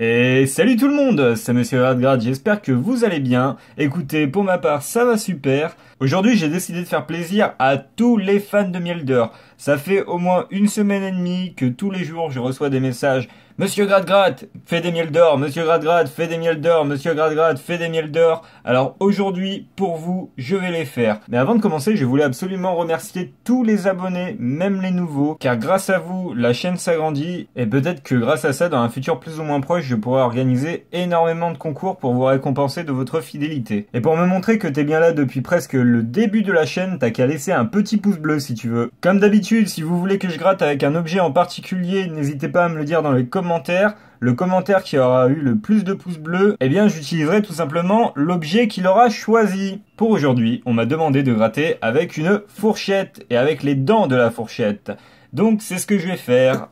Et salut tout le monde, c'est Monsieur Hardgrad, j'espère que vous allez bien. Écoutez, pour ma part, ça va super. Aujourd'hui, j'ai décidé de faire plaisir à tous les fans de miel d'or. Ça fait au moins une semaine et demie que tous les jours, je reçois des messages. Monsieur Gradgrad, fais des miels d'or. Monsieur Gradgrad, fais des miels d'or. Monsieur Gradgrad, fais des miels d'or. Alors aujourd'hui, pour vous, je vais les faire. Mais avant de commencer, je voulais absolument remercier tous les abonnés, même les nouveaux, car grâce à vous, la chaîne s'agrandit et peut-être que grâce à ça, dans un futur plus ou moins proche, je pourrai organiser énormément de concours pour vous récompenser de votre fidélité. Et pour me montrer que t'es bien là depuis presque le début de la chaîne, t'as qu'à laisser un petit pouce bleu si tu veux. Comme d'habitude, si vous voulez que je gratte avec un objet en particulier, n'hésitez pas à me le dire dans les commentaires. Le commentaire qui aura eu le plus de pouces bleus, eh bien j'utiliserai tout simplement l'objet qu'il aura choisi. Pour aujourd'hui, on m'a demandé de gratter avec une fourchette et avec les dents de la fourchette. Donc c'est ce que je vais faire.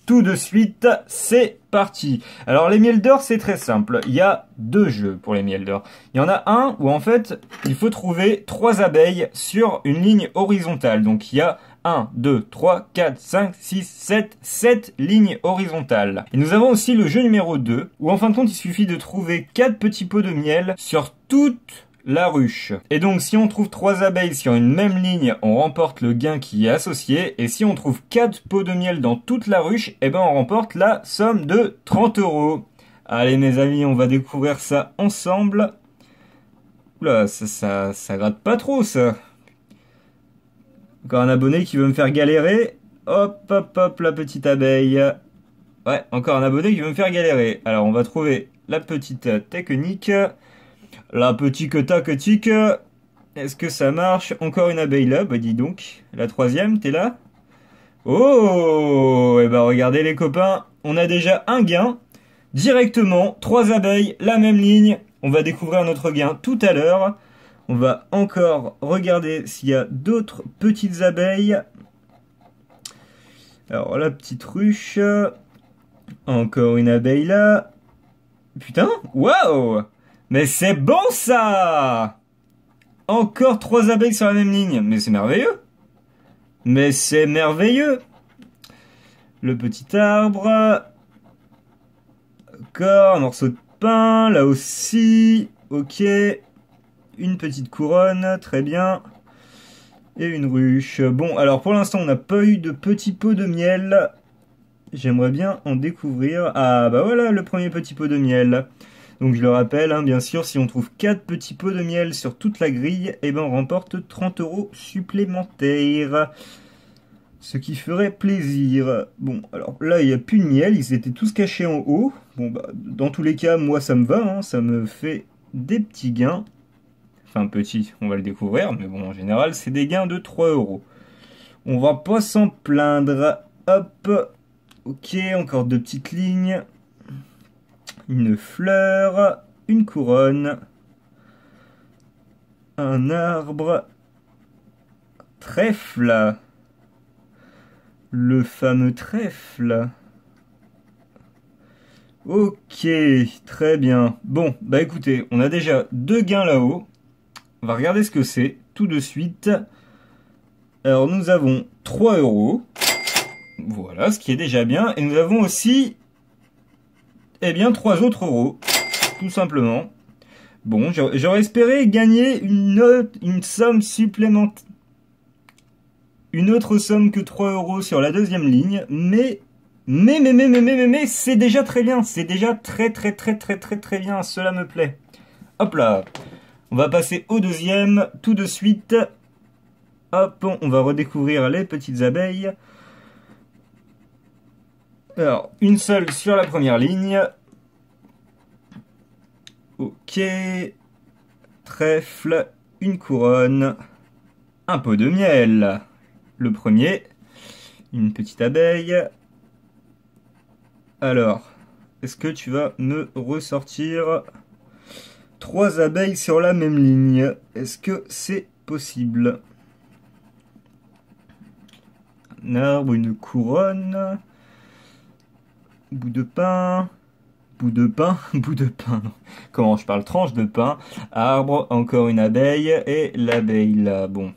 Tout de suite, c'est parti. Alors les miels d'or, c'est très simple. Il y a deux jeux pour les miels d'or. Il y en a un où en fait, il faut trouver 3 abeilles sur une ligne horizontale. Donc il y a 1, 2, 3, 4, 5, 6, 7 lignes horizontales. Et nous avons aussi le jeu numéro 2, où en fin de compte, il suffit de trouver 4 petits pots de miel sur toute la ruche. Et donc, si on trouve 3 abeilles sur une même ligne, on remporte le gain qui est associé. Et si on trouve 4 pots de miel dans toute la ruche, eh ben, on remporte la somme de 30 €. Allez, mes amis, on va découvrir ça ensemble. Oula, ça gratte pas trop, ça. Encore un abonné qui veut me faire galérer. Hop, hop, hop, la petite abeille. Ouais, encore un abonné qui veut me faire galérer. Alors, on va trouver la petite technique. La petite tactique. Est-ce que ça marche? Encore une abeille là, bah dis donc. La troisième, t'es là? Oh! Et bah regardez les copains, on a déjà un gain. Directement, 3 abeilles, la même ligne. On va découvrir notre gain tout à l'heure. On va encore regarder s'il y a d'autres petites abeilles. Alors, la petite ruche. Encore une abeille là. Putain, waouh! Mais c'est bon ça! Encore 3 abeilles sur la même ligne. Mais c'est merveilleux! Mais c'est merveilleux! Le petit arbre. Encore un morceau de pain, là aussi. Ok. Une petite couronne, très bien. Et une ruche. Bon, alors pour l'instant, on n'a pas eu de petits pots de miel. J'aimerais bien en découvrir. Ah, bah voilà, le premier petit pot de miel. Donc je le rappelle, hein, bien sûr, si on trouve 4 petits pots de miel sur toute la grille, eh ben on remporte 30 € supplémentaires. Ce qui ferait plaisir. Bon, alors là, il n'y a plus de miel, ils étaient tous cachés en haut. Bon, bah, dans tous les cas, moi, ça me va, hein, ça me fait des petits gains. Enfin, petit, on va le découvrir, mais bon, en général, c'est des gains de 3 €. On va pas s'en plaindre. Hop. Ok, encore 2 petites lignes. Une fleur. Une couronne. Un arbre. Trèfle. Le fameux trèfle. Ok, très bien. Bon, bah écoutez, on a déjà 2 gains là-haut. On va regarder ce que c'est tout de suite. Alors nous avons 3 €. Voilà, ce qui est déjà bien. Et nous avons aussi, eh bien, 3 autres euros. Tout simplement. Bon, j'aurais espéré gagner une somme supplémentaire. Une autre somme que 3 € sur la deuxième ligne. Mais, c'est déjà très bien. C'est déjà très bien. Cela me plaît. Hop là. On va passer au deuxième tout de suite. Hop, on va redécouvrir les petites abeilles. Alors, une seule sur la première ligne. Ok. Trèfle, une couronne, un pot de miel. Le premier, une petite abeille. Alors, est-ce que tu vas me ressortir 3 abeilles sur la même ligne? Est-ce que c'est possible? Un arbre, une couronne, bout de pain, bout de pain, bout de pain. Comment je parle? Tranche de pain, arbre, encore une abeille et l'abeille là. Bon.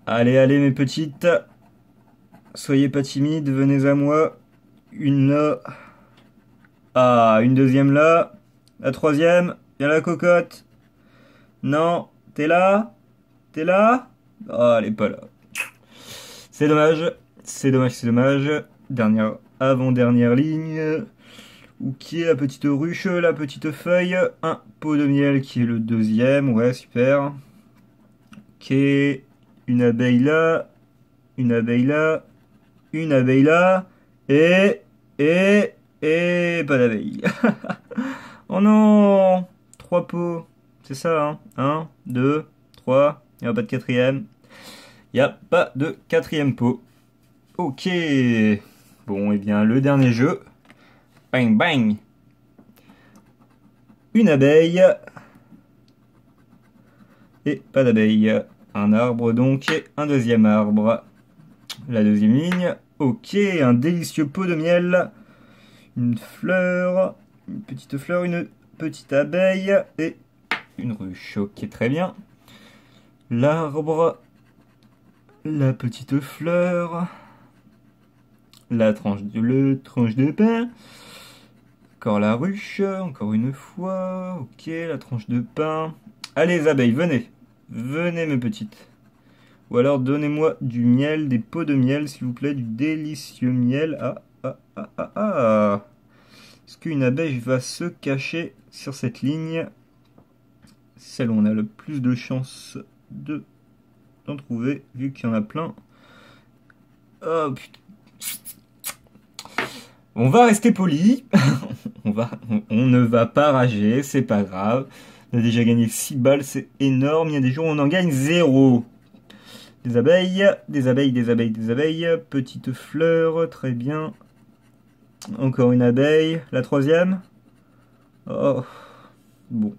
Allez, allez mes petites, soyez pas timides, venez à moi. Une là, Ah, une deuxième là. La troisième. Viens la cocotte. Non. T'es là? T'es là? Ah, elle est pas là. C'est dommage. C'est dommage, c'est dommage. Dernière, avant-dernière ligne. Où qui est la petite ruche, la petite feuille? Un pot de miel qui est le deuxième. Ouais, super. Ok. Une abeille là. Une abeille là. Une abeille là. Et pas d'abeille. Oh non! Trois pots. C'est ça, hein? Un, deux, trois. Il n'y a pas de quatrième. Il n'y a pas de quatrième pot. Ok. Bon, et bien, le dernier jeu. Bang, bang. Une abeille. Et pas d'abeille. Un arbre, donc, et un deuxième arbre. La deuxième ligne. Ok, un délicieux pot de miel. Une fleur. Une petite abeille. Et une ruche. Ok, très bien. L'arbre. La petite fleur. La tranche de pain. Encore la ruche. Encore une fois. Ok, la tranche de pain. Allez, les abeilles, venez. Venez, mes petites. Ou alors, donnez-moi du miel, des pots de miel, s'il vous plaît. Du délicieux miel. Ah. Est-ce qu'une abeille va se cacher sur cette ligne? Celle où on a le plus de chances d'en trouver, vu qu'il y en a plein. Oh putain. On va rester poli. on ne va pas rager, c'est pas grave. On a déjà gagné 6 balles, c'est énorme. Il y a des jours où on en gagne 0. Des abeilles. Petite fleur, très bien. Encore une abeille. La troisième. Oh. Bon.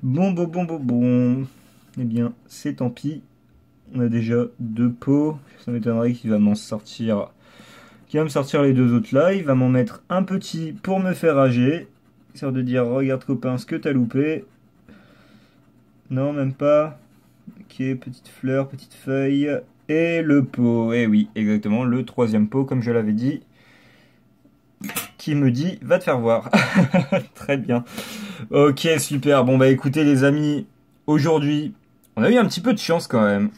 Bon. Eh bien, c'est tant pis. On a déjà 2 pots. Ça m'étonnerait qu'il va m'en sortir. Qu'il va me sortir les 2 autres là. Il va m'en mettre un petit pour me faire rager. Histoire de dire, regarde copain, ce que t'as loupé. Non, même pas. Ok, petite fleur, petite feuille. Et le pot. Eh oui, exactement, le troisième pot, comme je l'avais dit. Qui me dit, va te faire voir. Très bien. Ok, super. Bon, bah écoutez les amis, aujourd'hui, on a eu un petit peu de chance quand même.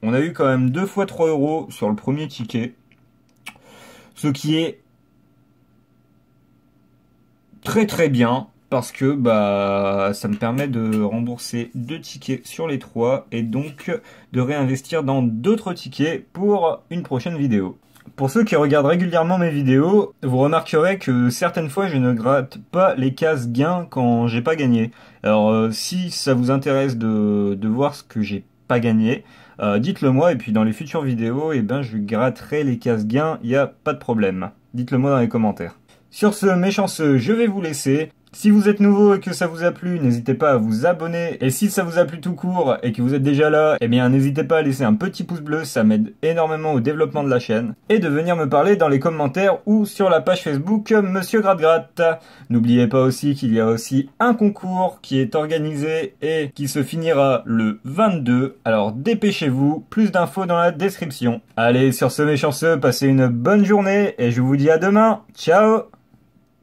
On a eu quand même 2 fois 3 € sur le premier ticket. Ce qui est très très bien. Parce que bah ça me permet de rembourser 2 tickets sur les 3. Et donc de réinvestir dans d'autres tickets pour une prochaine vidéo. Pour ceux qui regardent régulièrement mes vidéos, vous remarquerez que certaines fois je ne gratte pas les cases gains quand j'ai pas gagné. Alors si ça vous intéresse de voir ce que j'ai pas gagné, dites-le moi et puis dans les futures vidéos, eh ben, je gratterai les cases gains, il n'y a pas de problème. Dites-le moi dans les commentaires. Sur ce, mes chanceux, je vais vous laisser. Si vous êtes nouveau et que ça vous a plu, n'hésitez pas à vous abonner. Et si ça vous a plu tout court et que vous êtes déjà là, eh bien n'hésitez pas à laisser un petit pouce bleu, ça m'aide énormément au développement de la chaîne. Et de venir me parler dans les commentaires ou sur la page Facebook Monsieur Gratte. N'oubliez pas aussi qu'il y a aussi un concours qui est organisé et qui se finira le 22. Alors dépêchez-vous, plus d'infos dans la description. Allez, sur ce mes chanceux, passez une bonne journée et je vous dis à demain. Ciao!